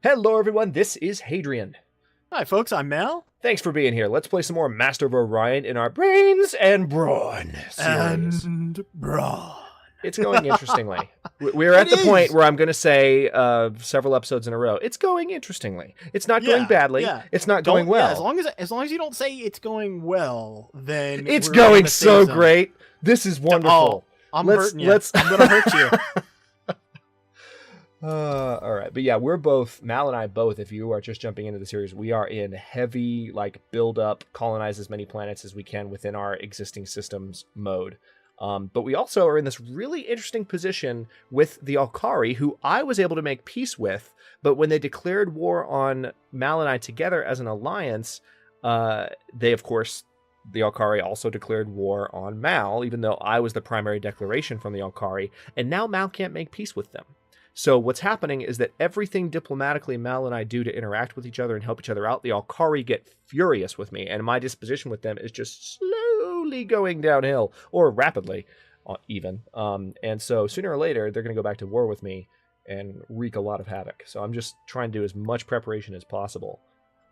Hello, everyone. This is Hadrian. Hi, folks. I'm Mel. Thanks for being here. Let's play some more Master of Orion in our Brains and Brawn series. And Brawn. It's going interestingly. We're at the point where I'm going to say several episodes in a row. It's going interestingly. It's not going badly. Yeah. It's not going well. Yeah, as long as you don't say it's going well, then it's going so great. This is wonderful. I'm hurting you. I'm going to hurt you. All right. But yeah, Mal and I both, if you are just jumping into the series, we are in heavy, build up, colonize as many planets as we can within our existing systems mode. But we also are in this really interesting position with the Alkari, who I was able to make peace with, but when they declared war on Mal and I together as an alliance, they, of course, the Alkari also declared war on Mal, even though I was the primary declaration from the Alkari, and now Mal can't make peace with them. So what's happening is that everything diplomatically Mal and I do to interact with each other and help each other out, the Alkari get furious with me, and my disposition with them is just slowly going downhill, or rapidly, even. And so sooner or later, they're going to go back to war with me and wreak a lot of havoc. So I'm just trying to do as much preparation as possible.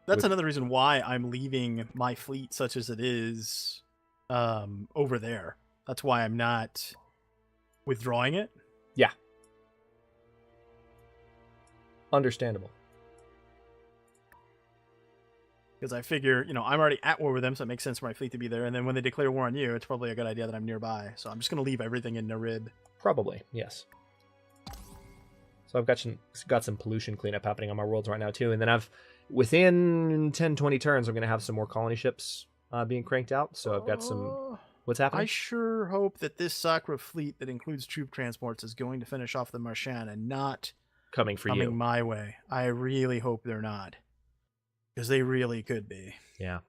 That's another reason why I'm leaving my fleet, such as it is, over there. That's why I'm not withdrawing it. Yeah. Understandable. Because I figure, I'm already at war with them, so it makes sense for my fleet to be there. And then when they declare war on you, it's probably a good idea that I'm nearby. So I'm just going to leave everything in Narib. Probably, yes. So I've got some pollution cleanup happening on my worlds right now, too. And then within 10, 20 turns, I'm going to have some more colony ships being cranked out. So I've got some... What's happening? I sure hope that this Sakra fleet that includes troop transports is going to finish off the Marchand and not... coming my way. I really hope they're not, because they really could be. Yeah.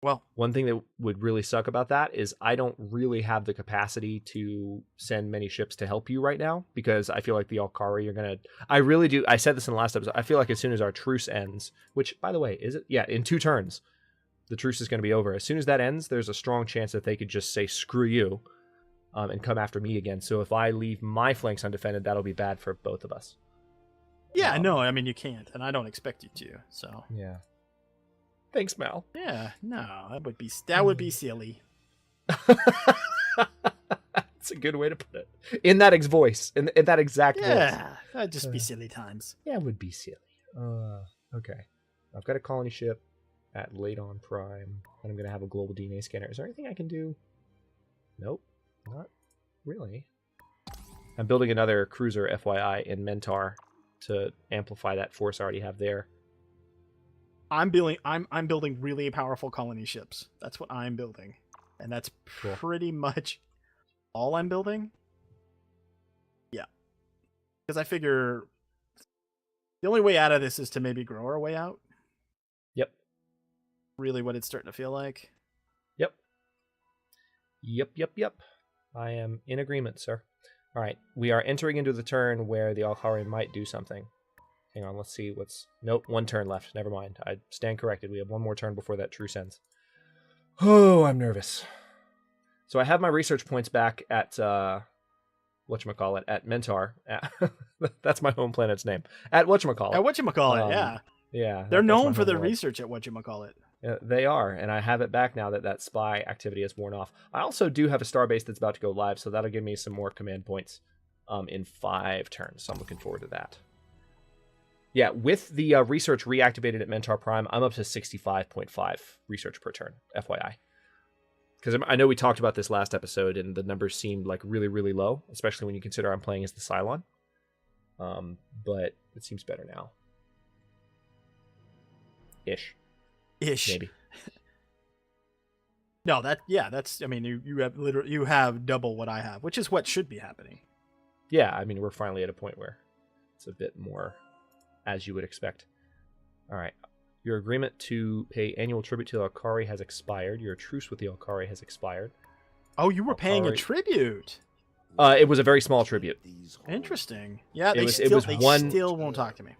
Well, one thing that would really suck about that is I don't really have the capacity to send many ships to help you right now, because I feel like the Alkari are gonna. I really do. I said this in the last episode. I feel like as soon as our truce ends, which, by the way, is it? Yeah, in 2 turns, the truce is going to be over. As soon as that ends, there's a strong chance that they could just say screw you. And come after me again. So if I leave my flanks undefended, that'll be bad for both of us. Yeah, no, I mean, you can't, and I don't expect you to, so. Yeah. Thanks, Mal. Yeah, no, that would be silly. That's a good way to put it. In that voice, in that exact voice. Yeah, that'd just be silly times. Yeah, it would be silly. Okay. I've got a colony ship at Ladon Prime, and I'm going to have a global DNA scanner. Is there anything I can do? Nope. Not really. I'm building another cruiser, FYI, in Mentar to amplify that force I already have there. I'm building really powerful colony ships. That's what I'm building, and that's pretty much all I'm building. Yeah, because I figure the only way out of this is to maybe grow our way out. Yep. Really, what it's starting to feel like. Yep. I am in agreement, sir. All right, we are entering into the turn where the Alkari might do something. Hang on, let's see what's... Nope, 1 turn left. Never mind. I stand corrected. We have 1 more turn before that truce ends. Oh, I'm nervous. So I have my research points back at... whatchamacallit? At Mentar. That's my home planet's name. At whatchamacallit. At whatchamacallit, yeah. Yeah. They're known for their research at whatchamacallit. They are, and I have it back now that spy activity has worn off. I also do have a starbase that's about to go live, so that'll give me some more command points in 5 turns, so I'm looking forward to that. Yeah, with the research reactivated at Mentar Prime, I'm up to 65.5 research per turn, FYI. Because I know we talked about this last episode, and the numbers seemed like really, really low, especially when you consider I'm playing as the Psilon. But it seems better now. Ish. Maybe. No, that's. I mean, you have double what I have, which is what should be happening. Yeah, I mean, we're finally at a point where it's a bit more as you would expect. All right, your agreement to pay annual tribute to the Alkari has expired. Your truce with the Alkari has expired. Oh, you were paying a tribute. It was a very small tribute. Interesting. Yeah, they still won't talk to me.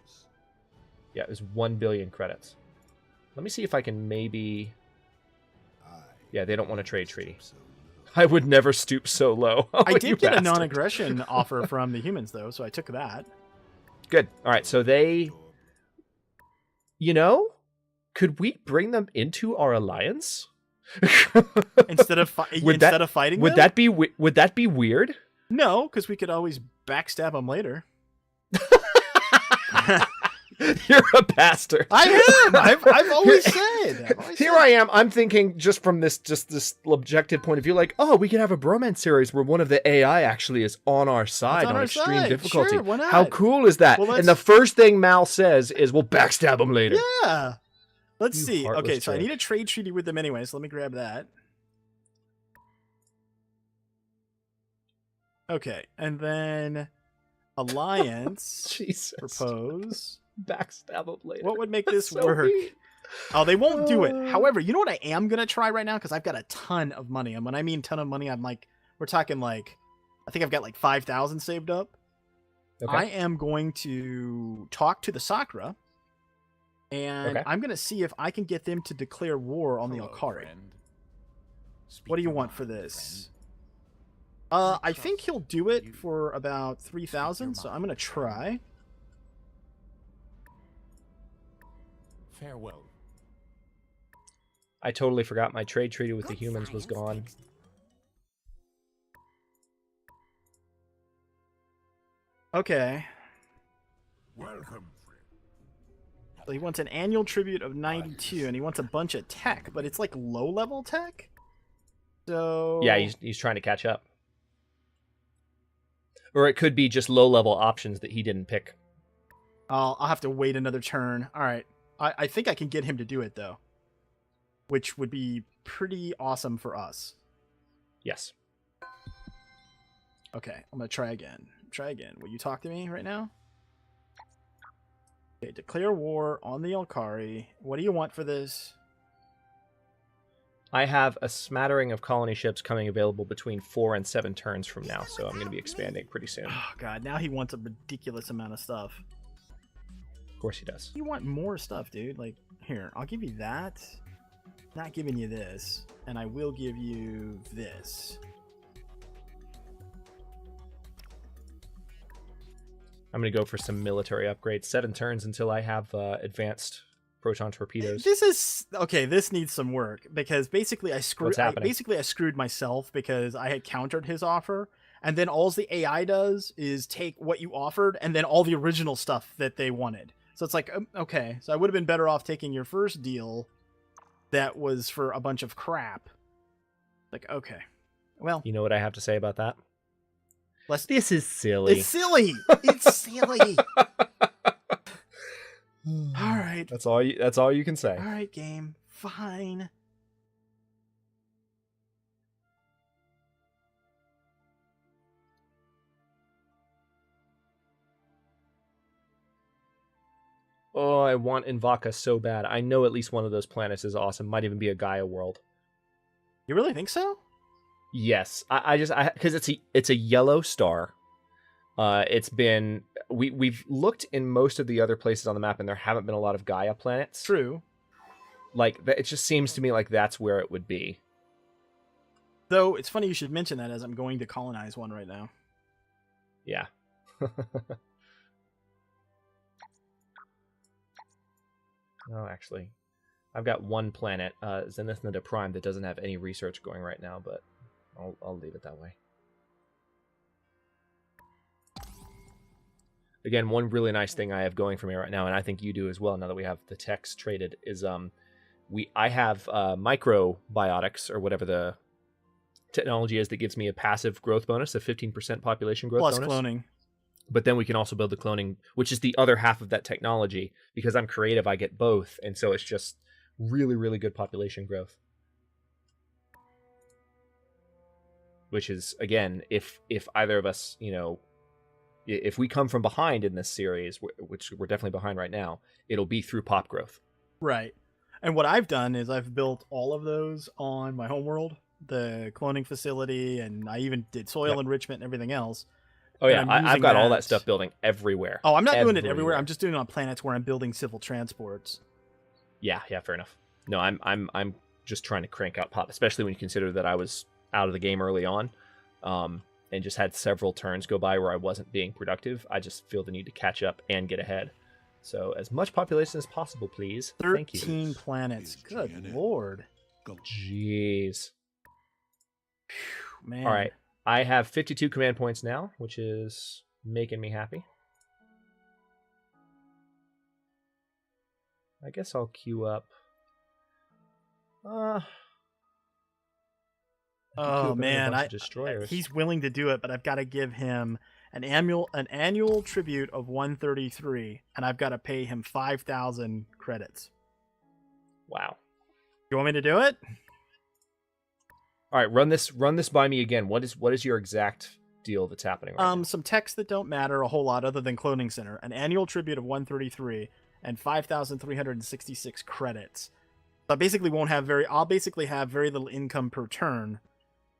Yeah, it was 1 billion credits. Let me see if I can maybe... Yeah, they don't want a trade treaty. I would never stoop so low. I did get a non-aggression offer from the humans, though, so I took that. Good. All right. So could we bring them into our alliance? Instead of fighting would them? Would that be weird? No, because we could always backstab them later. You're a bastard. I am. I've always said. I am. I'm thinking just from this objective point of view, like, oh, we could have a Bromance series where one of the AI actually is on our side on extreme difficulty. Sure, why not? How cool is that? Well, and the first thing Mal says is, we'll backstab him later. Yeah. Let's see. Okay, so jerk. I need a trade treaty with them anyway, so let me grab that. Okay, and then alliance. Jesus. Propose. Backstab him later. What would make this work? Mean. Oh, they won't do it. However, you know what I am going to try right now? Because I've got a ton of money. And when I mean ton of money, I'm like, we're talking like, I think I've got like 5,000 saved up. Okay. I am going to talk to the Sakura. And I'm going to see if I can get them to declare war on the Alkari. What do you want for this? I think he'll do it for about 3,000. So I'm going to try. Farewell. I totally forgot my trade treaty with the humans was gone. Okay. Welcome. So he wants an annual tribute of 92, and he wants a bunch of tech, but it's like low-level tech? So... Yeah, he's trying to catch up. Or it could be just low-level options that he didn't pick. I'll have to wait another turn. All right. I think I can get him to do it, though. Which would be pretty awesome for us. Yes. Okay, I'm going to try again. Will you talk to me right now? Okay, declare war on the Alkari. What do you want for this? I have a smattering of colony ships coming available between 4 and 7 turns from now, so I'm going to be expanding pretty soon. Oh, God, now he wants a ridiculous amount of stuff. Of course he does. You want more stuff, dude. Like, here, I'll give you that. Not giving you this. And I will give you this. I'm going to go for some military upgrades. 7 turns until I have advanced proton torpedoes. This is... Okay, this needs some work. Because basically I screwed myself because I had countered his offer. And then all the AI does is take what you offered and then all the original stuff that they wanted. So it's like, okay, so I would have been better off taking your first deal that was for a bunch of crap. Like, okay. Well. You know what I have to say about that? This is silly. It's silly. It's silly. All right. That's all you can say. All right, game. Fine. Oh, I want Invaka so bad. I know at least one of those planets is awesome. Might even be a Gaia world. You really think so? Yes. I because it's a yellow star. It's been we've looked in most of the other places on the map, and there haven't been a lot of Gaia planets. True. Like it just seems to me like that's where it would be. Though it's funny you should mention that, as I'm going to colonize one right now. Yeah. Oh, actually, I've got one planet, Zenithna Prime, that doesn't have any research going right now, but I'll leave it that way. Again, one really nice thing I have going for me right now, and I think you do as well now that we have the techs traded, is I have microbiotics, or whatever the technology is that gives me a passive growth bonus, a 15% population growth bonus. Plus cloning. But then we can also build the cloning, which is the other half of that technology. Because I'm creative, I get both. And so it's just really, really good population growth. Which is, again, if either of us, if we come from behind in this series, which we're definitely behind right now, it'll be through pop growth. Right. And what I've done is I've built all of those on my homeworld, the cloning facility, and I even did soil enrichment and everything else. Oh, yeah, I've got all that stuff building everywhere. Oh, I'm not doing it everywhere. I'm just doing it on planets where I'm building civil transports. Yeah, fair enough. No, I'm just trying to crank out pop, especially when you consider that I was out of the game early on. and just had several turns go by where I wasn't being productive. I just feel the need to catch up and get ahead. So as much population as possible, please. Thank you. 13 planets. Good lord. Jeez. Man. All right. I have 52 command points now, which is making me happy. I guess I'll queue up. Oh man, destroyers. he's willing to do it, but I've got to give him an annual tribute of 133, and I've got to pay him 5,000 credits. Wow. You want me to do it? All right, run this by me again. What is your exact deal that's happening right now? Some texts that don't matter a whole lot other than Cloning Center. An annual tribute of 133 and 5,366 credits. So I basically I'll basically have very little income per turn.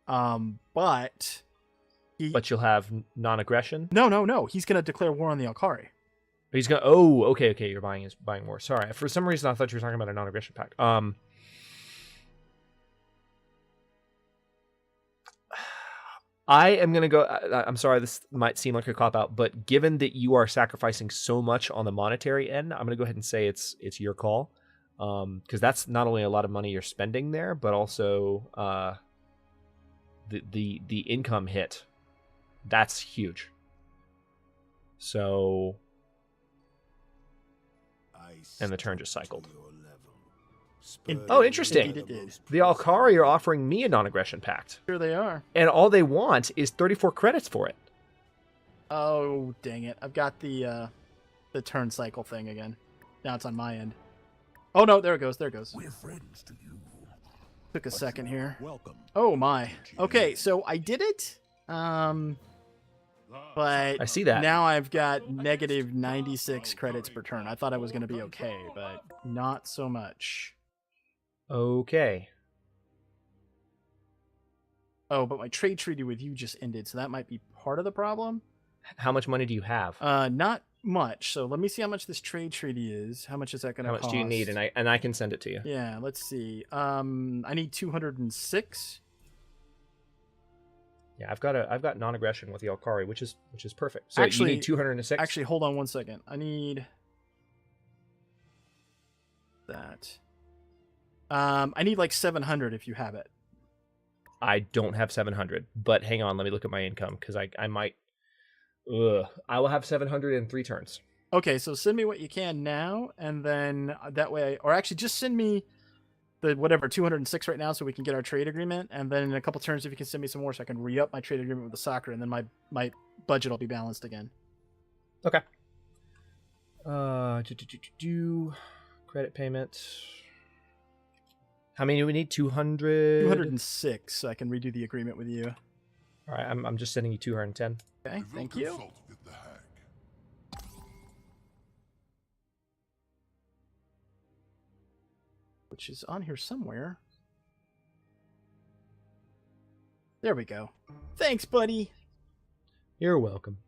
But you'll have non-aggression? No. He's gonna declare war on the Alkari. He's gonna. Oh, okay. You're buying more. Sorry, for some reason I thought you were talking about a non-aggression pact. I am gonna go. I'm sorry, this might seem like a cop out, but given that you are sacrificing so much on the monetary end, I'm gonna go ahead and say it's your call, because that's not only a lot of money you're spending there, but also the income hit. That's huge. So, and the turn just cycled. Oh, interesting. The Alkari are offering me a non-aggression pact. Sure they are. And all they want is 34 credits for it. Oh, dang it. I've got the turn cycle thing again. Now it's on my end. Oh, no, there it goes. We're friends to you. Took a second here. Welcome. Oh, my. Okay, so I did it. But I see that. Now I've got negative 96 credits per turn. I thought I was going to be okay, but not so much. Okay. Oh, but my trade treaty with you just ended, so that might be part of the problem. How much money do you have? Not much. So let me see how much this trade treaty is. How much is that going to cost? How much do you need? And I can send it to you. Yeah, let's see. I need 206. Yeah, I've got non-aggression with the Alkari, which is perfect. So actually, you need 206. Actually, hold on one second. I need that. I need like 700 if you have it. I don't have 700, but hang on, let me look at my income because I might. I will have 700 in 3 turns. Okay, so send me what you can now, and then that way, or actually just send me the 206 right now so we can get our trade agreement, and then in a couple turns if you can send me some more so I can re-up my trade agreement with the soccer, and then my budget will be balanced again. Okay. Credit payment. How many do we need? 200? 206, so I can redo the agreement with you. All right, I'm just sending you 210. Okay, thank you. Which is on here somewhere. There we go. Thanks, buddy. You're welcome.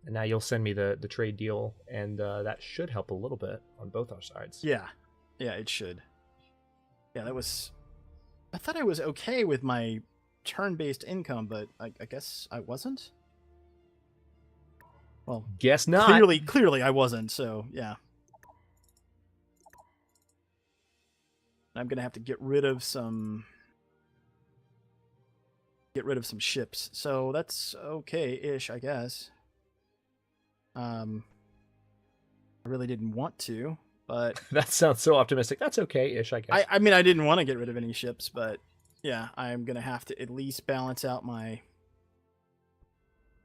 And now you'll send me the trade deal, and that should help a little bit on both our sides. Yeah, it should. Yeah, I thought I was okay with my turn-based income, but I guess I wasn't. Well, guess not. Clearly I wasn't, so yeah. I'm gonna have to get rid of some ships. So that's okay-ish, I guess. I really didn't want to, but that sounds so optimistic. That's okay-ish, I guess. I mean, I didn't want to get rid of any ships, but yeah, I'm gonna have to at least balance out my.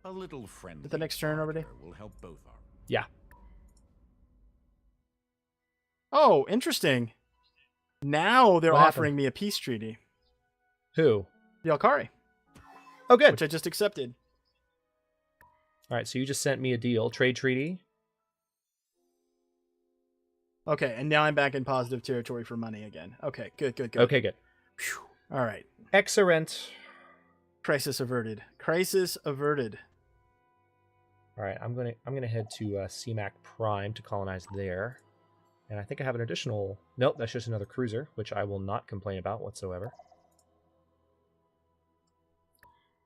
A little friend. The next turn already. Will help both our... Yeah. Oh, interesting. Now they're What offering happened? me a peace treaty. Who? The Alkari. Oh, good. Which I just accepted. All right, so you just sent me a deal, trade treaty. Okay, and now I'm back in positive territory for money again. Okay, good. Okay, good. Whew. All right. Excellent. Crisis averted. All right, I'm gonna head to CMAC Prime to colonize there, and I think I have an additional. Nope, that's just another cruiser, which I will not complain about whatsoever.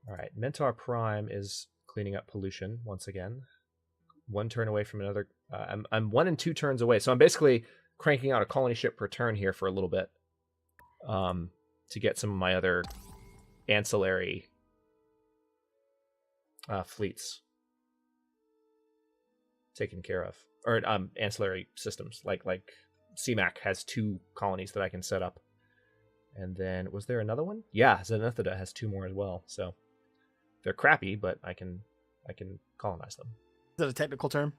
All right, Mentor Prime is cleaning up pollution once again. 1 turn away from another. I'm 1 and 2 turns away, so I'm basically cranking out a colony ship per turn here for a little bit, to get some of my other ancillary fleets taken care of, or ancillary systems. Like CMAC has 2 colonies that I can set up, and then was there another one? Yeah, Zenithida has 2 more as well. So they're crappy, but I can colonize them. Is that a technical term?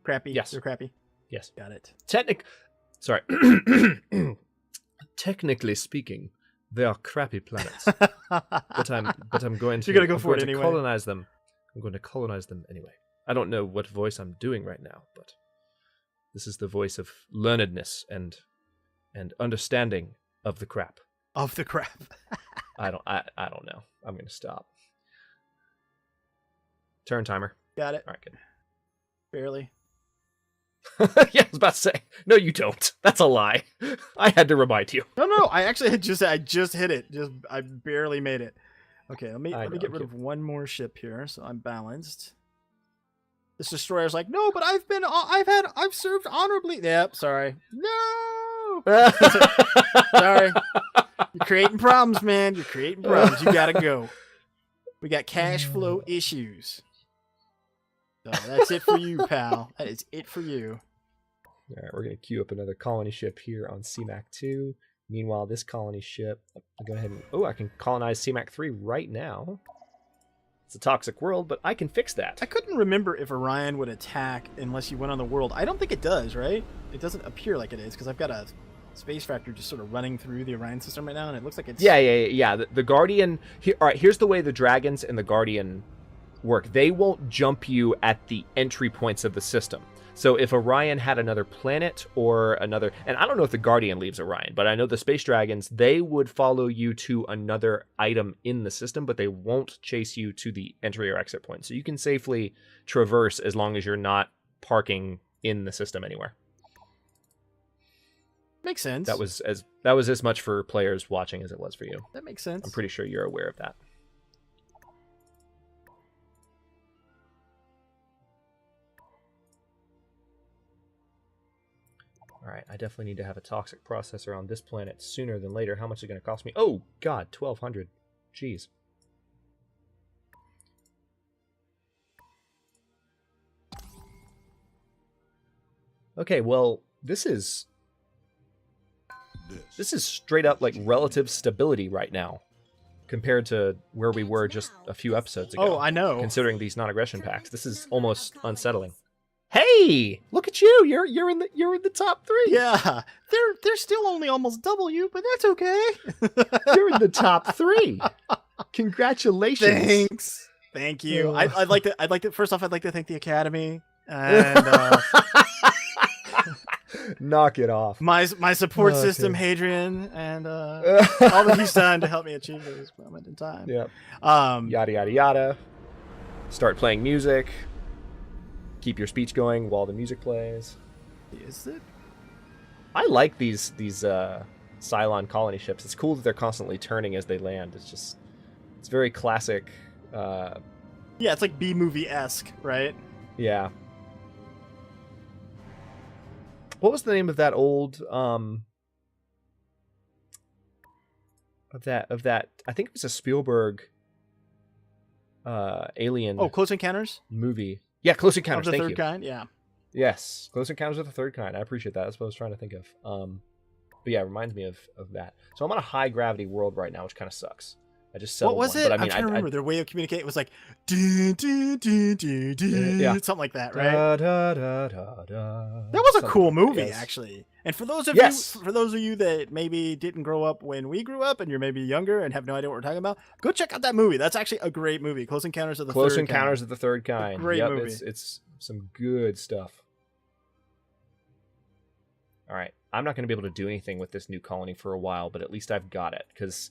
Crappy? Yes. They're crappy? Yes. Got it. Sorry. Technically speaking, they are crappy planets. but I'm going to. You're gonna go for it anyway. Colonize them. I'm going to colonize them anyway. I don't know what voice I'm doing right now, but this is the voice of learnedness and understanding of the crap. Of the crap. I don't know. I'm going to stop. Turn timer. Got it. All right, good. Barely. Yeah, I was about to say. No, you don't. That's a lie. I had to remind you. No. I actually I just hit it. I barely made it. Okay, let me get rid of one more ship here, so I'm balanced. This destroyer's like, no, but I've served honorably. Yep, sorry. No. Sorry. You're creating problems, man. You're creating problems. You gotta go. We got cash flow issues. So that's it for you, pal. That is it for you. All right, we're going to queue up another colony ship here on CMAC 2. Meanwhile, this colony ship, I'll go ahead and... Oh, I can colonize CMAC 3 right now. It's a toxic world, but I can fix that. I couldn't remember if Orion would attack unless you went on the world. I don't think it does, right? It doesn't appear like it is, because I've got a space factor just sort of running through the Orion system right now, and it looks like it's... Yeah. The Guardian... All right, here's the way the Dragons and the Guardian work. They won't jump you at the entry points of the system. So if Orion had another planet or another... And I don't know if the Guardian leaves Orion, but I know the Space Dragons, they would follow you to another item in the system, but they won't chase you to the entry or exit point. So you can safely traverse as long as you're not parking in the system anywhere. Makes sense. That was as much for players watching as it was for you. That makes sense. I'm pretty sure you're aware of that. All right, I definitely need to have a toxic processor on this planet sooner than later. How much is it going to cost me? Oh, God, 1,200. Jeez. Okay, well, this is straight up like relative stability right now compared to where we were just a few episodes ago. Oh, I know. Considering these non-aggression pacts, this is almost unsettling. Hey, look at you! You're in the top 3. Yeah, they're still only almost double you, but that's okay. You're in the top 3. Congratulations! Thanks. Thank you. I'd like to. First off, I'd like to thank the Academy and knock it off. My support system, Hadrian, and all that he's done to help me achieve this moment in time. Yeah. Yada yada yada. Start playing music. Keep your speech going while the music plays. Is it? I like these Psilon colony ships. It's cool that they're constantly turning as they land. It's very classic. Yeah, it's like B-movie-esque, right? Yeah. What was the name of that old of that I think it was a Spielberg alien Close Encounters movie. Yeah, Close Encounters. Of the Thank Third you. Kind, yeah. Yes, Close Encounters of the Third Kind. I appreciate that. That's what I was trying to think of. But yeah, it reminds me of that. So I'm on a high gravity world right now, which kind of sucks. I just settled What was one, it? but I mean, I'm trying to remember. Their way of communicating was like, yeah, something like that, right? That was a cool movie, actually. And for those of you that maybe didn't grow up when we grew up, and you're maybe younger and have no idea what we're talking about, go check out that movie. That's actually a great movie. Close Encounters of the Third Kind. of the Third Kind. Great movie. It's some good stuff. All right, I'm not going to be able to do anything with this new colony for a while, but at least I've got it, because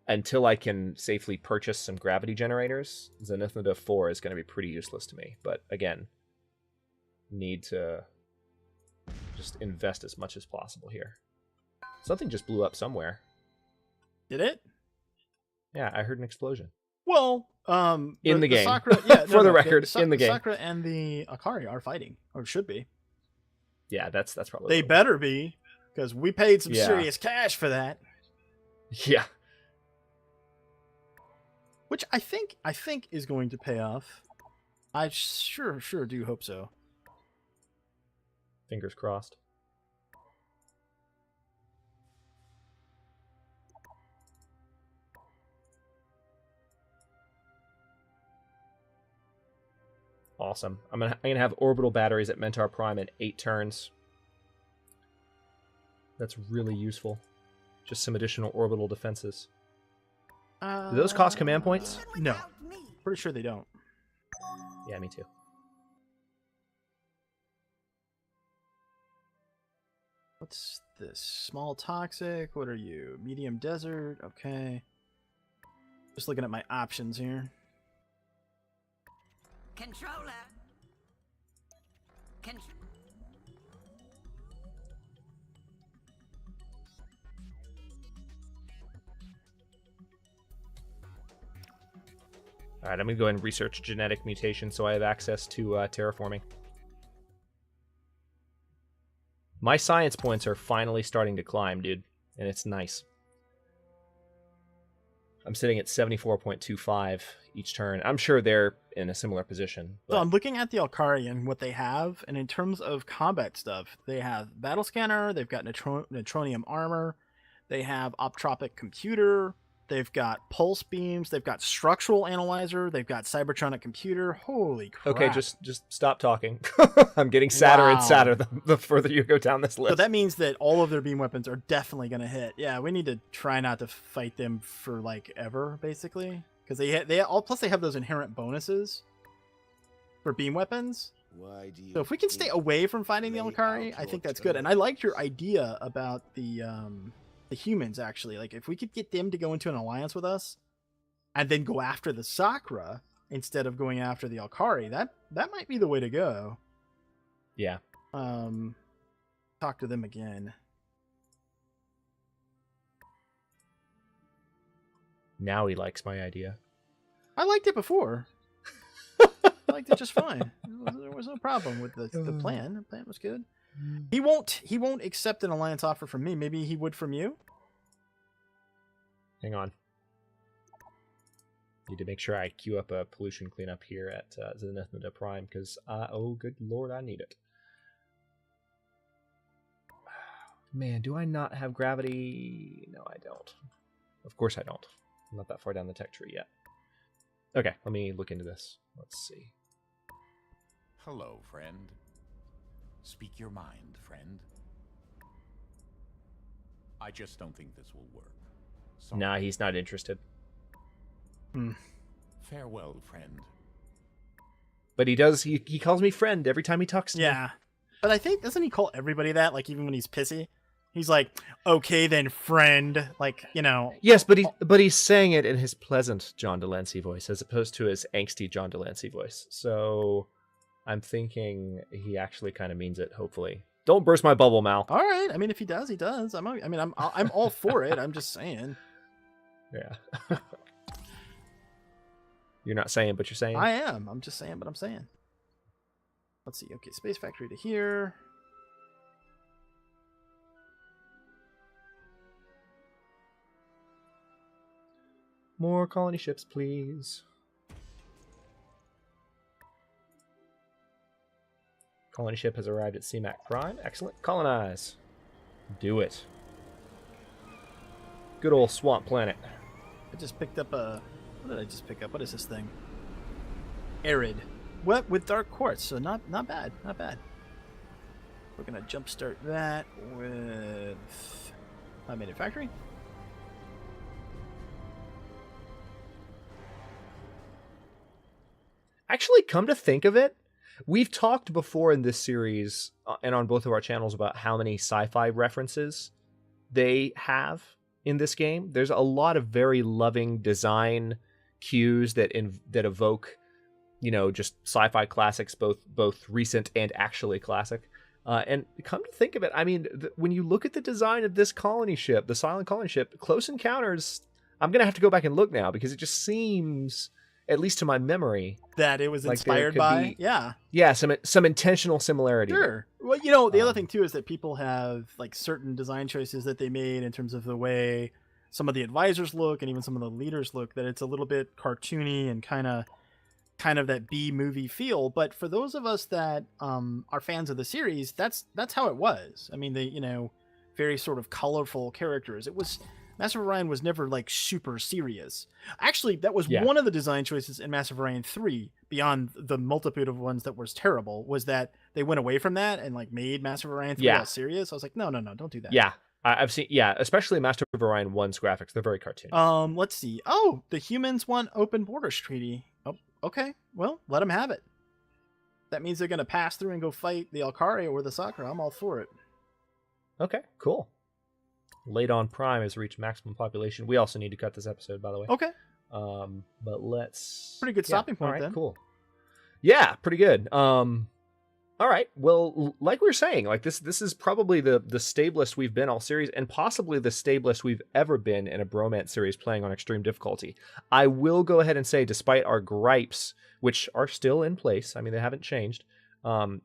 until I can safely purchase some gravity generators, Zenithida 4 is going to be pretty useless to me. But again, need to just invest as much as possible here. Something just blew up somewhere. Did it? Yeah, I heard an explosion. Well, in the game. Sakura, yeah, For the record, in the game. Sakura and the Akari are fighting, or should be. Yeah, that's probably. They better be, because we paid some Yeah. serious cash for that. Yeah. Which I think is going to pay off. I sure do hope so. Fingers crossed. Awesome. I'm gonna have orbital batteries at Mentor Prime in 8 turns. That's really useful. Just some additional orbital defenses. Do those cost command points? No. Pretty sure they don't. Yeah, me too. What's this? Small toxic? What are you? Medium desert? Okay. Just looking at my options here. Controller. All right, I'm going to go ahead and research genetic mutation so I have access to terraforming. My science points are finally starting to climb, dude, and it's nice. I'm sitting at 74.25 each turn. I'm sure they're in a similar position. But... So I'm looking at the Alkari and what they have, and in terms of combat stuff, they have Battle Scanner, they've got Neutronium Armor, they have Optropic Computer, they've got Pulse Beams, they've got Structural Analyzer, they've got Cybertronic Computer. Holy crap. Okay, just stop talking. I'm getting sadder and sadder the further you go down this list. So that means that all of their beam weapons are definitely going to hit. Yeah, we need to try not to fight them for like ever, basically. Because they have those inherent bonuses for beam weapons. So if we can stay away from fighting the Alkari, I think that's good. And I liked your idea about the humans, actually. Like, if we could get them to go into an alliance with us and then go after the Sakura instead of going after the Alkari, that might be the way to go. Yeah. Talk to them again. Now he likes my idea. I liked it before. I liked it just fine. There was no problem with the plan. The plan was good. He won't accept an alliance offer from me. Maybe he would from you. Hang on. Need to make sure I queue up a pollution cleanup here at Zenith Prime because oh good lord, I need it. Man, do I not have gravity? No, I don't. Of course I don't. I'm not that far down the tech tree yet. Okay, let me look into this. Let's see. Hello, friend. Speak your mind, friend. I just don't think this will work. Sorry. Nah, he's not interested. Farewell, friend. But he does, he calls me friend every time he talks to me. Yeah. But I think, doesn't he call everybody that? Like, even when he's pissy? He's like, okay then, friend. Like, you know. Yes, but he's saying it in his pleasant John Delancey voice as opposed to his angsty John Delancey voice. So I'm thinking he actually kind of means it, hopefully. Don't burst my bubble, Mal. All right. I mean, if he does, he does. I'm all for it. I'm just saying. Yeah. You're not saying, but you're saying? I am. I'm just saying, but I'm saying. Let's see. Okay, Space Factory to here. More colony ships, please. Colony ship has arrived at CMAC Prime. Excellent. Colonize. Do it. Good old swamp planet. I just picked up a... What did I just pick up? What is this thing? Arid. What? With dark quartz, so not bad. Not bad. We're going to jumpstart that with... manufacturing. Actually, come to think of it, we've talked before in this series and on both of our channels about how many sci-fi references they have in this game. There's a lot of very loving design cues that evoke, you know, just sci-fi classics, both recent and actually classic. And come to think of it, I mean, when you look at the design of this colony ship, the Silent Colony ship, Close Encounters, I'm gonna have to go back and look now because it just seems, at least to my memory, that it was like there inspired could by. be- Yeah. Yeah, some intentional similarity. Sure. Well, you know, the other Um, thing too is that people have like certain design choices that they made in terms of the way some of the advisors look and even some of the leaders look, that it's a little bit cartoony and kind of that B movie feel. But for those of us that are fans of the series, that's how it was. I mean, they, you know, very sort of colorful characters. It was Master of Orion was never like super serious. Actually, that was Yeah. one of the design choices in Master of Orion 3, beyond the multitude of ones that was terrible, was that they went away from that and like made Master of Orion 3 Yeah. all serious. I was like, no, don't do that. Yeah, I've seen. Yeah, especially Master of Orion 1's graphics. They're very cartoony. Let's see. Oh, the humans want open borders treaty. Oh, okay. Well, let them have it. That means they're going to pass through and go fight the Alkari or the Sakura. I'm all for it. Okay, cool. Ladon Prime has reached maximum population. We also need to cut this episode, by the way. Okay. But let's. Pretty good stopping point all right, then. Cool. Yeah, pretty good. All right. Well, like we were saying, like this is probably the stablest we've been all series, and possibly the stablest we've ever been in a Bromance series playing on extreme difficulty. I will go ahead and say, despite our gripes, which are still in place, I mean they haven't changed.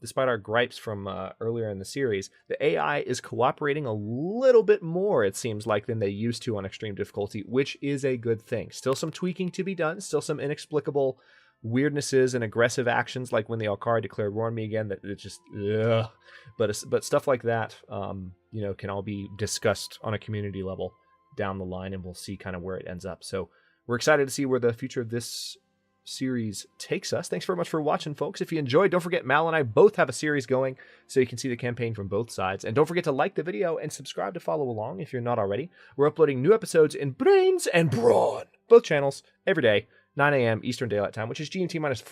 Despite our gripes from earlier in the series, the AI is cooperating a little bit more, it seems like, than they used to on extreme difficulty, which is a good thing. Still some tweaking to be done, still some inexplicable weirdnesses and aggressive actions, like when the Alkari declared war on me again, that it just, ugh. But stuff like that, you know, can all be discussed on a community level down the line, and we'll see kind of where it ends up. So we're excited to see where the future of this series takes us. Thanks very much for watching, folks. If you enjoyed, don't forget Mal and I both have a series going, so you can see the campaign from both sides. And don't forget to like the video and subscribe to follow along if you're not already. We're uploading new episodes in Brains and Brawn, both channels, every day, 9 a.m. Eastern Daylight Time, which is GMT -4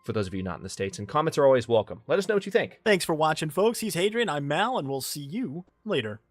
for those of you not in the States. And comments are always welcome. Let us know what you think. Thanks for watching, folks. He's Hadrian. I'm Mal, and we'll see you later.